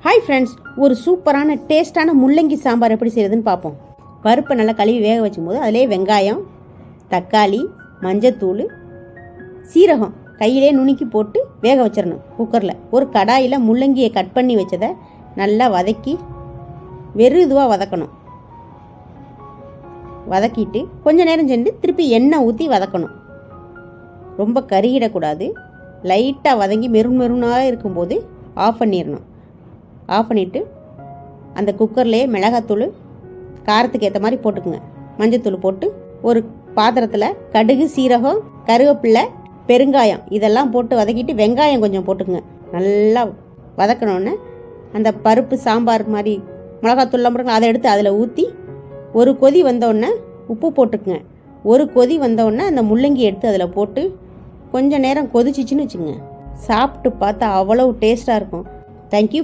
Hi friends, ஒரு சூப்பரான டேஸ்டான முள்ளங்கி சாம்பார் எப்படி செய்யறதுன்னு பார்ப்போம். பருப்பை நல்லா கழுவி வேக வச்சும்போது அதிலே வெங்காயம், தக்காளி, மஞ்சத்தூள், சீரகம் கையிலே நுணுக்கி போட்டு வேக வச்சிடணும். குக்கரில் ஒரு கடாயில் முள்ளங்கியை கட் பண்ணி வச்சதை நல்லா வதக்கி வெறுதுவாக வதக்கணும். வதக்கிட்டு கொஞ்ச நேரம் சென்று திருப்பி எண்ணெய் ஊற்றி வதக்கணும். ரொம்ப கருகிடக்கூடாது. லைட்டாக வதங்கி மெருனாக இருக்கும்போது ஆஃப் பண்ணிடணும். ஆஃப் பண்ணிவிட்டு அந்த குக்கர்லேயே மிளகாத்தூள் காரத்துக்கு ஏற்ற மாதிரி போட்டுக்குங்க. மஞ்சத்தூள் போட்டு ஒரு பாத்திரத்தில் கடுகு, சீரகம், கருவேப்பிலை, பெருங்காயம் இதெல்லாம் போட்டு வதக்கிட்டு வெங்காயம் கொஞ்சம் போட்டுக்குங்க. நல்லா வதக்கணுன்னு அந்த பருப்பு சாம்பார் மாதிரி மிளகாத்தூள்லாம் போட்டுங்க. அதை எடுத்து அதில் ஊற்றி ஒரு கொதி வந்தோடனே உப்பு போட்டுக்குங்க. ஒரு கொதி வந்தோடனே அந்த முள்ளங்கி எடுத்து அதில் போட்டு கொஞ்சம் நேரம் கொதிச்சிச்சின்னு வச்சுக்கோங்க. சாப்பிட்டு பார்த்தா அவ்வளோ டேஸ்ட்டாக இருக்கும். தேங்க்யூ.